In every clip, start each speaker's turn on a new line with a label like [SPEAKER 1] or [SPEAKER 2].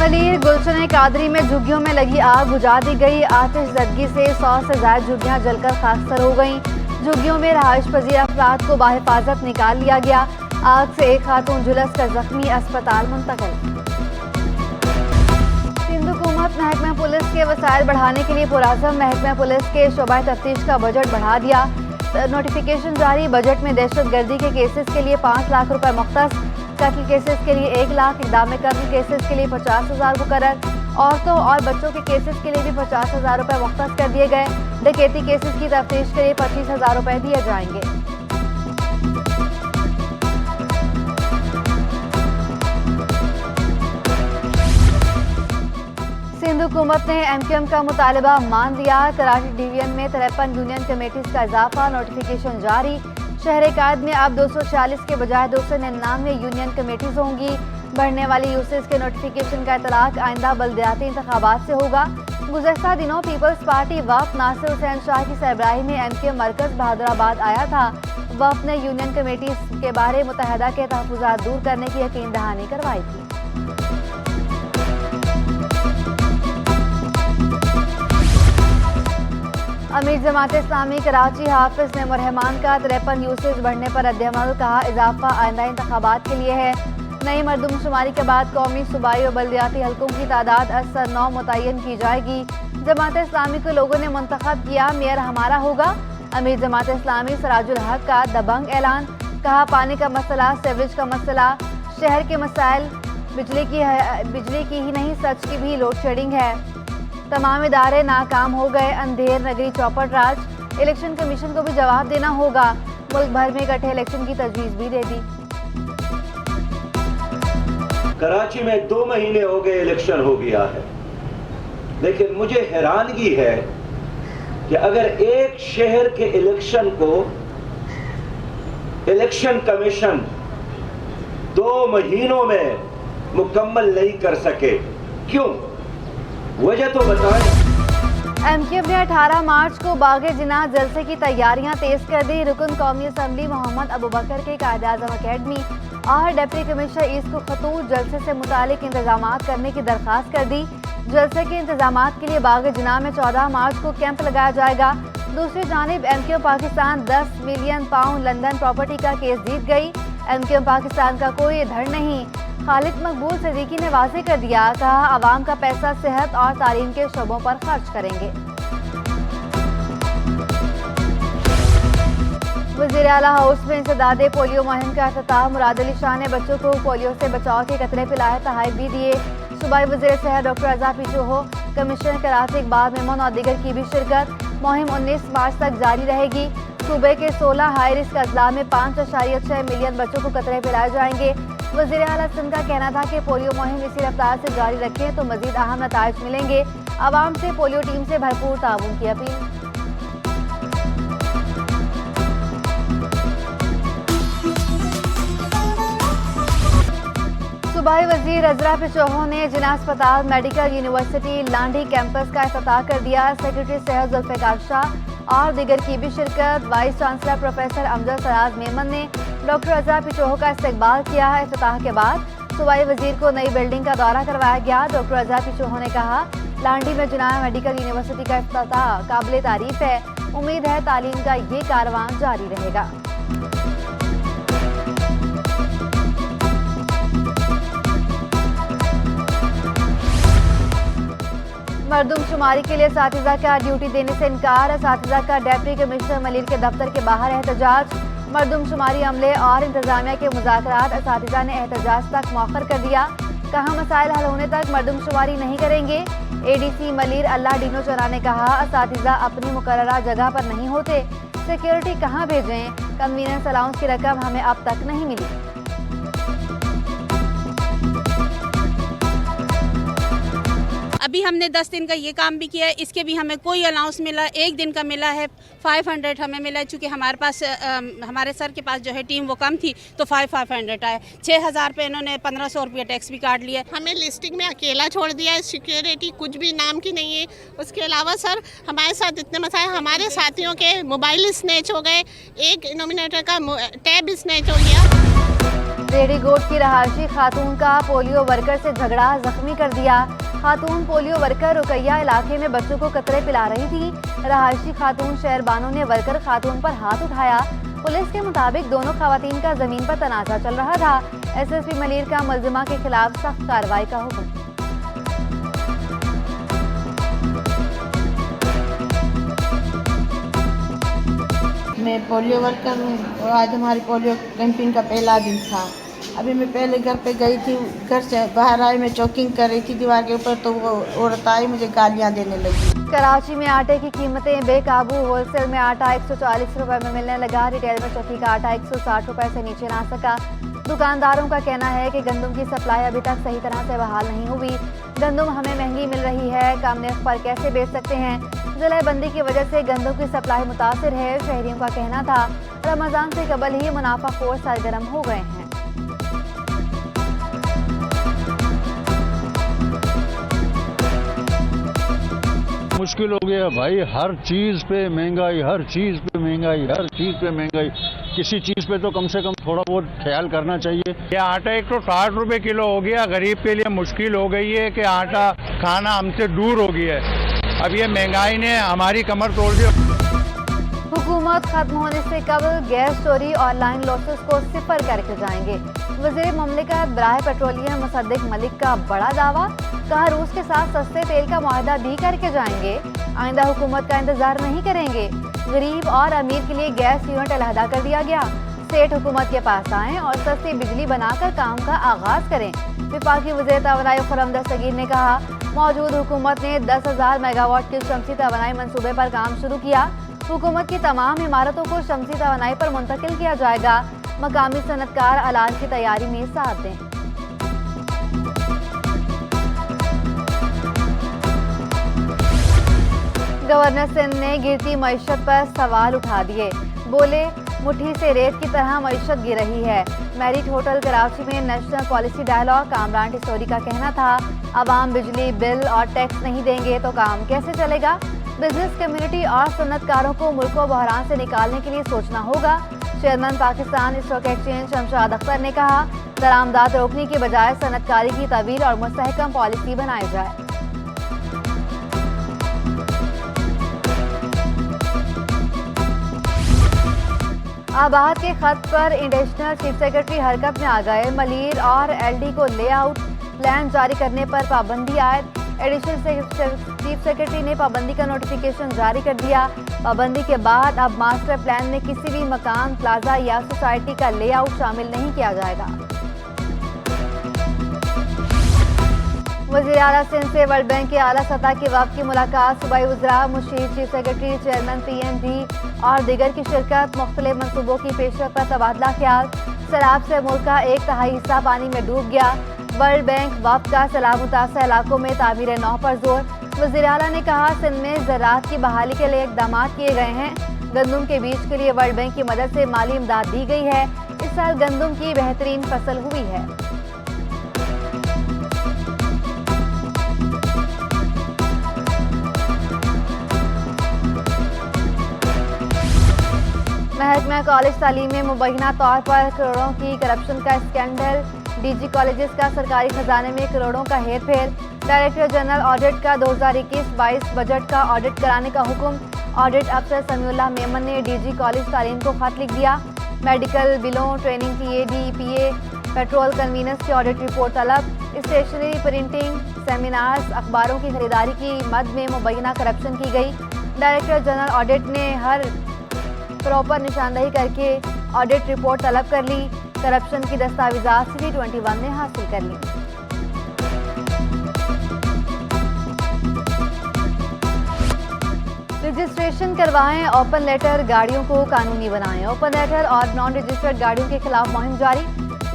[SPEAKER 1] मलीर गुलशन कादरी में झुग्गियों में लगी आग बुझा दी गई। आतिशज़दगी से 100 से ज्यादा झुग्गियां जलकर खाकसर हो गईं। झुग्गियों में रहायश पजीर अफराद को बाहिफाजत निकाल लिया गया। आग से एक खातून झुलस कर जख्मी अस्पताल मुंतकिल। सिंध हुकूमत महकमा पुलिस के वसाइल बढ़ाने के लिए पुरअज़म। महकमा पुलिस के शोबा तफ्तीश का बजट बढ़ा दिया। नोटिफिकेशन जारी। बजट में दहशतगर्दी के केसेस के लिए 5 लाख रुपए मुख्तस, कत्ल केसेस के लिए 1 लाख, इक़दाम कत्ल केसेस के लिए 50,000 मुकर्रर, औरतों और बच्चों के केसेस के लिए भी 50,000 रुपए मुख्तस कर दिए गए। डकैती केसेस की तफ्तीश के लिए 25,000 रुपए दिए जाएंगे। सिंध हुकूमत ने MQM का मुतालबा मान लिया। कराची डिवीजन में 53 यूनियन कमेटीज का इजाफा। नोटिफिकेशन जारी। शहर कायद में अब 240 के बजाय 299 यूनियन कमेटीज होंगी। बढ़ने वाली यूसेज के नोटिफिकेशन का इतलाक आइंदा बल्दियाती इंतखाबात से होगा। गुज़श्ता दिनों पीपल्स पार्टी वफ़द नासिर हुसैन शाह की सरबराही में MQM मरकज बहादुराबाद आया था। वफ़द ने यूनियन कमेटीज के बारे मुतहदा के तहफ़्फ़ुज़ात दूर करने की यकीन दहानी करवाई थी। अमीर जमात इस्लामी कराची हाफिज नईमुर रहमान का 53 यूसेज बढ़ने पर रद्द-ए-अमल। कहा इजाफा आइंदा इंतखाबात के लिए है। नई मरदमशुमारी के बाद कौमी, सूबाई और बल्दियाती हल्कों की तादाद 9 मुतय्यन की जाएगी। जमात इस्लामी को लोगों ने मुंतखब किया, मेयर हमारा होगा। अमीर जमात इस्लामी सराजुल हक का दबंग ऐलान। कहा पानी का मसला, सीवरेज का मसला, शहर के मसाइल, बिजली की ही नहीं सच की भी लोड शेडिंग है। तमाम इदारे नाकाम हो गए। अंधेर नगरी चौपट राज। इलेक्शन कमीशन को भी जवाब देना होगा। मुल्क भर में इकट्ठे इलेक्शन की तजवीज़ भी दे दी।
[SPEAKER 2] कराची में 2 महीने हो गए इलेक्शन हो गया है, लेकिन मुझे हैरानगी है कि अगर एक शहर के इलेक्शन को इलेक्शन कमीशन 2 महीनों में मुकम्मल नहीं कर सके, क्यों? वजह तो बताएं।
[SPEAKER 1] MQM ने 18 मार्च को बागे जिना जलसे की तैयारियां तेज कर दी। रुकन कौमी असम्बली मोहम्मद अबूबकर के कायद-ए-आज़म अकेडमी और डिप्टी कमिश्नर ईस्ट को खतूत जलसे से मुतालिक इंतजामात करने की दरख्वास्त कर दी। जलसे के इंतजामात के लिए बागे जिना में 14 मार्च को कैंप लगाया जाएगा। दूसरी जानिब MQM Pakistan 10 million pound London property का केस जीत गई। MQM पाकिस्तान का कोई धड़ नहीं। खालिद मकबूल सिद्दीकी ने वाज़ेह कर दिया। कहा आवाम का पैसा सेहत और तालीम के शोबों पर खर्च करेंगे। वज़ीर आला हाउस में इंसदादे पोलियो मुहिम का इफ्तिताह। मुराद अली शाह ने बच्चों को पोलियो से बचाव के कतरे पिलाए, तहफ़्फ़ुज़ भी दिए। सूबाई वज़ीर सेहत डॉक्टर रज़ा पीचोहो, कमिश्नर कराची इकबाल मेमन और दीगर की भी शिरकत। मुहिम 19 मार्च तक जारी रहेगी। सूबे के 16 हाई रिस्क अजला में 5.6 मिलियन बच्चों को कतरे पिलाए जाएंगे। वज़ीर आला सिंध का कहना था कि पोलियो मुहिम इसी रफ्तार से जारी रखें तो मज़ीद अहम नताइज मिलेंगे। आवाम से पोलियो टीम से भरपूर ताउन की अपील। सूबाई वज़ीर अज़रा पीचोहो ने जिना अस्पताल मेडिकल यूनिवर्सिटी लांडी कैंपस का इफ्तिताह कर दिया। सेक्रेटरी सेहत जुल्फ़िकार शाह और दीगर की भी शिरकत। Vice chancellor professor Amjad Saraj Memon ने डॉक्टर अज़रा पीचोहो का इस्तकबाल किया। इफ्तिताह के बाद सूबाई वज़ीर को नई बिल्डिंग का दौरा करवाया गया। डॉक्टर अज़रा पीचोहो ने कहा लांडी में जिना मेडिकल यूनिवर्सिटी का इफ्तिताह काबिल तारीफ है। उम्मीद है तालीम का ये कारवां जारी रहेगा। मरदमशुमारी के लिए असातिज़ा का ड्यूटी देने से इनकार। असातिज़ा का डिप्टी कमिश्नर मलीर के दफ्तर के बाहर एहतजाज। मरदमशुमारी अमले और इंतजामिया के मुज़ाकरात। असातिज़ा ने एहतजाज तक मौखर कर दिया। कहा मसाइल हल होने तक मरदमशुमारी नहीं करेंगे। ADC मलीर अल्लाह डीनो चौरा ने कहा असातिज़ा अपनी मुकर्ररा जगह पर नहीं होते, सिक्योरिटी कहाँ भेजें? कन्वीनियंस अलाउंस की रकम हमें अब तक नहीं मिली।
[SPEAKER 3] अभी हमने 10 दिन का ये काम भी किया है, इसके भी हमें कोई अलाउंस मिला, 1 दिन का मिला है 500 हमें मिला, चूँकि हमारे पास हमारे सर के पास जो है टीम वो कम थी तो 500 आए। 6,000 पे इन्होंने 1,500 रुपये टैक्स भी काट लिया।
[SPEAKER 4] हमें लिस्टिंग में अकेला छोड़ दिया है, सिक्योरिटी कुछ भी नाम की नहीं है। उसके अलावा सर हमारे साथ इतने मसाइल, हमारे साथियों के मोबाइल स्नैच हो गए, एक नॉमिनेटर का टैब स्नैच हो गया।
[SPEAKER 1] रेडीगोट की रहायशी खातून का पोलियो वर्कर से झगड़ा, जख्मी कर दिया। खातून पोलियो वर्कर रुकैया इलाके में बच्चों को कतरे पिला रही थी। रहायशी खातून शहरबानो ने वर्कर खातून पर हाथ उठाया। पुलिस के मुताबिक दोनों खवातीन का जमीन पर तनाजा चल रहा था। एसएसपी मलिर का मुलजिमा के खिलाफ सख्त कार्रवाई का हुक्म।
[SPEAKER 5] मैं पोलियो वर्कर हूँ और आज हमारी पोलियो कैंपेन का पहला दिन था। अभी मैं पहले घर पे गई थी, घर से बाहर आई, मैं चौकिंग कर रही थी दीवार के ऊपर, तो वो औरत आई मुझे गालियाँ देने लगी।
[SPEAKER 1] कराची में आटे की कीमतें बेकाबू। होलसेल में आटा 140 रुपए में मिलने लगा। रिटेल में चक्की का आटा 160 रुपए से नीचे ना सका। दुकानदारों का कहना है कि गंदम की सप्लाई अभी तक सही तरह से बहाल नहीं हुई। गंदम हमें महंगी मिल रही है, कम नर्ख पर कैसे बेच सकते हैं। जिला बंदी की वजह से गंदम की सप्लाई मुतासिर है। शहरियों का कहना था रमजान से कबल ही मुनाफाखोर सरगर्म हो गए हैं।
[SPEAKER 6] मुश्किल हो गया भाई, हर चीज़ पे महंगाई, हर चीज़ पे महंगाई, हर चीज़ पे महंगाई। किसी चीज़ पे तो कम से कम थोड़ा बहुत ख्याल करना चाहिए।
[SPEAKER 7] ये आटा 160 रुपए किलो हो गया। गरीब के लिए मुश्किल हो गई है कि आटा खाना हमसे दूर हो गया है। अब ये महंगाई ने हमारी कमर तोड़ दी।
[SPEAKER 1] हुकूमत खत्म होने से कबल गैस चोरी और लाइन लॉसेस को सिफर करके जाएंगे। वज़ीर मुमलिकत बराह पेट्रोलियम मुसद्दिक मलिक का बड़ा दावा। कहा रूस के साथ सस्ते तेल का मुआहदा भी करके जाएंगे। आइंदा हुकूमत का इंतजार नहीं करेंगे। गरीब और अमीर के लिए गैस यूनिट अलहदा कर दिया गया। स्टेट हुकूमत के पास आएं और सस्ती बिजली बनाकर काम का आगाज करें। विफाकी वज़ीर तवानाई खुर्रम दस्तगीर ने कहा मौजूद हुकूमत ने 10,000 मेगावाट के शमसी तवानाई मंसूबे पर काम शुरू किया। हुकूमत की तमाम इमारतों को शमसी तवानाई पर मुंतकिल किया जाएगा। मकामी सनतकार अलाज की तैयारी में साथ दें। गवर्नर सिंध ने गिरती मईशत पर सवाल उठा दिए। बोले मुट्ठी से रेत की तरह मईशत गिर रही है। मैरिट होटल कराची में national policy dialogue Kamran Tessori का कहना था अवाम बिजली बिल और टैक्स नहीं देंगे तो काम कैसे चलेगा। बिजनेस कम्युनिटी और सनतकारों को मुल्को बहरान से निकालने के लिए सोचना होगा। Chairman Pakistan stock exchange Shamshad Akhtar ने कहा दरामदात रोकने के बजाय सनतकारी की तवील और मुस्तहकम पॉलिसी बनाई जाए। आबाद के खत पर एडिशनल चीफ सेक्रेटरी हरकत में आ गए। मलिर और एलडी को लेआउट प्लान जारी करने पर पाबंदी आयद। एडिशनल चीफ सेक्रेटरी ने पाबंदी का नोटिफिकेशन जारी कर दिया। पाबंदी के बाद अब मास्टर प्लान में किसी भी मकान, प्लाजा या सोसाइटी का लेआउट शामिल नहीं किया जाएगा। वज़ीर आला सिंध से वर्ल्ड बैंक के आला सतह के वक्त की मुलाकात। सूबाई वज़रा, मुशीर, चीफ सेक्रेटरी, चेयरमैन PNG और दीगर की शिरकत। मुख्तलिफ मनसूबों की पेशरफ पर तबादला ख्याल। सैलाब से मुल्क का 1/3 हिस्सा पानी में डूब गया। वर्ल्ड बैंक वक्त का सैलाब मुतासर इलाकों में तामीर नौ पर जोर। वज़ीर आला ने कहा सिंध में ज़राअत की बहाली के लिए इक़दाम किए गए हैं। गंदम के बीज के लिए वर्ल्ड बैंक की मदद से माली इमदाद दी गई है। इस साल गंदम की बेहतरीन फसल हुई है। महकमा कॉलेज तालीम में मुबैना तौर पर करोड़ों की करप्शन का स्कैंडल। DG कॉलेजेस का सरकारी खजाने में करोड़ों का हेर फेर। डायरेक्टर जनरल ऑडिट का 2021-22 बजट का ऑडिट कराने का हुक्म। ऑडिट अफसर समीउल्लाह मेमन ने DG कॉलेज तालीम को खत लिख दिया। मेडिकल बिलों, training TAD, PA, petrol convenience की ऑडिट रिपोर्ट तलब। स्टेशनरी, प्रिंटिंग, सेमिनार्स, अखबारों की खरीदारी की मद में मुबैना करप्शन की गई। डायरेक्टर जनरल ऑडिट ने हर प्रॉपर निशानदही करके ऑडिट रिपोर्ट तलब कर ली। करप्शन की दस्तावेजात CV21 ने हासिल कर ली। रजिस्ट्रेशन करवाएं, ओपन लेटर गाड़ियों को कानूनी बनाएं। ओपन लेटर और नॉन रजिस्टर्ड गाड़ियों के खिलाफ मुहिम जारी।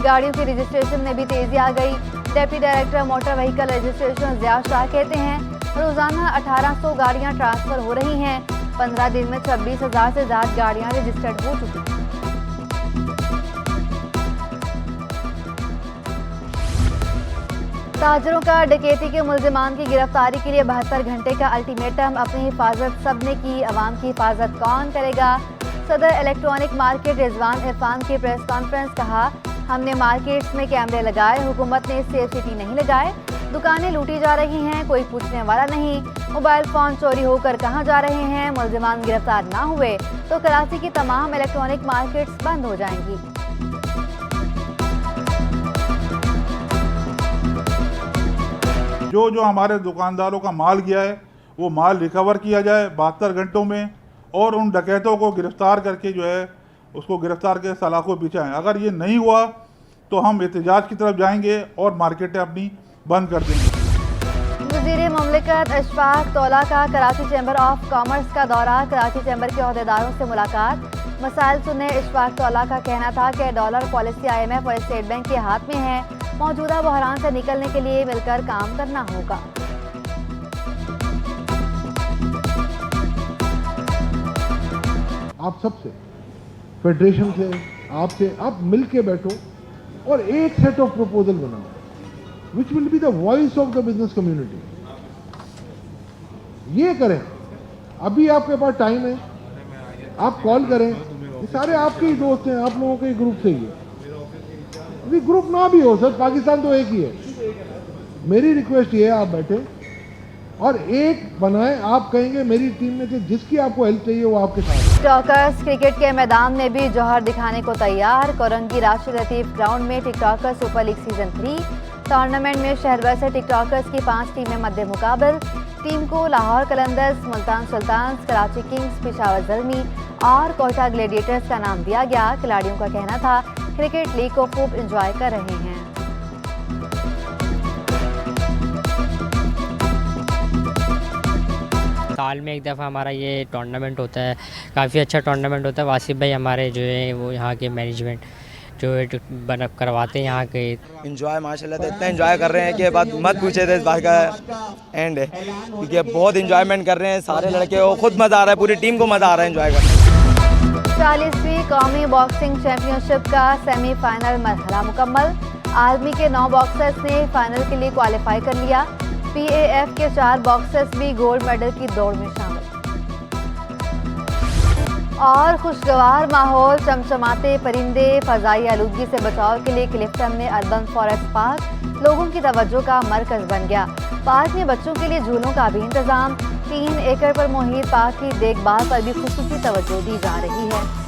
[SPEAKER 1] गाड़ियों की रजिस्ट्रेशन में भी तेजी आ गई। Deputy director motor vehicle registration Zia Shah कहते हैं रोजाना 1800 गाड़ियां ट्रांसफर हो रही हैं। 15 दिन में 26,000 से ज्यादा गाड़ियां रजिस्टर्ड हो चुकी हैं। ताजरों का डकैती के मुल्जिमान की गिरफ्तारी के लिए 72 घंटे का अल्टीमेटम। अपनी हिफाजत सबने की, अवाम की हिफाजत कौन करेगा। सदर इलेक्ट्रॉनिक मार्केट रिजवान इरफान की प्रेस कॉन्फ्रेंस। कहा हमने मार्केट्स में कैमरे लगाए, हुकूमत ने सेफ सिटी नहीं लगाए। दुकानें लूटी जा रही हैं, कोई पूछने वाला नहीं। मोबाइल फोन चोरी होकर कहां जा रहे हैं। मुलजिमान गिरफ्तार ना हुए तो कराची की तमाम इलेक्ट्रॉनिक मार्केट्स बंद हो जाएंगी।
[SPEAKER 8] जो हमारे दुकानदारों का माल गया है वो माल रिकवर किया जाए 72 घंटों में, और उन डकैतों को गिरफ्तार करके जो है उसको गिरफ्तार के सलाखों बिछाएं। अगर ये नहीं हुआ तो हम एहतजाज की तरफ जाएंगे और मार्केटें अपनी बंद कर देंगे।
[SPEAKER 1] वज़ीर मुमलिकत अशफाक तौला का कराची चैम्बर ऑफ कॉमर्स का दौरा, कराची चैम्बर के अहदेदारों से मुलाकात। मसाइल सुने अशफाक तौला का कहना था कि डॉलर पॉलिसी IMF और स्टेट बैंक के हाथ में है, मौजूदा बहरान से निकलने के लिए मिलकर काम करना होगा।
[SPEAKER 9] आप सबसे, फेडरेशन से, आपसे, आप मिल के बैठो और एक सेट ऑफ प्रपोजल बनाओ which will be the voice of the business community. ये करें, अभी आपके पास टाइम है, आप कॉल करें। ये सारे आपके ही दोस्त हैं, आप लोगों के ग्रुप से ही है। ग्रुप ना भी हो सर, पाकिस्तान तो एक ही है। मेरी रिक्वेस्ट ये है, आप बैठे और एक बनाएं। आप कहेंगे मेरी टीम में से जिसकी आपको हेल्प चाहिए वो आपके साथ।
[SPEAKER 1] टिकटॉकर्स क्रिकेट के मैदान में भी जौहर दिखाने को तैयार। कोरंगी राशिद लतीफ ग्राउंड में TikTokers super league season 3 tournament में शहरभर से टिकटॉकर्स की 5 टीमें मध्य मुकाबल। टीम को लाहौर कलंदर्स, मुल्तान सुल्तान्स, कराची किंग्स, पेशावर ज़ल्मी और कोयटा ग्लैडिएटर्स का नाम दिया गया। खिलाड़ियों का कहना था क्रिकेट लीग को खूब एंजॉय कर रहे हैं।
[SPEAKER 10] साल में एक दफ़ा हमारा ये टूर्नामेंट होता है, काफ़ी अच्छा टूर्नामेंट होता है। वासिफ भाई हमारे जो है वो यहाँ के मैनेजमेंट जो है बना करवाते हैं यहाँ के।
[SPEAKER 11] एंजॉय माशाल्लाह तो इतना एंजॉय कर रहे हैं कि बात मत पूछे थे, इस बात का एंड है क्योंकि बहुत एंजॉयमेंट कर रहे हैं सारे लड़के, वो खुद मज़ा आ रहा है, पूरी टीम को मज़ा आ रहा है एंजॉय करने।
[SPEAKER 1] 40वीं कौमी बॉक्सिंग चैंपियनशिप का सेमीफाइनल मरहला मुकम्मल। आर्मी के 9 बॉक्सर्स ने फाइनल के लिए क्वालिफाई कर लिया। PAF के 4 बॉक्सर्स भी गोल्ड मेडल की दौड़ में शामिल। और खुशगवार माहौल, चमचमाते परिंदे, फजाई आलूदगी से बचाव के लिए क्लिफ्टन में अर्बन फॉरेस्ट पार्क लोगों की तवज्जो का मरकज बन गया। पार्क में बच्चों के लिए झूलों का भी इंतजाम। 3 एकड़ पर मुहित पार्क की देखभाल पर भी खुसूसी तवज्जो दी जा रही है।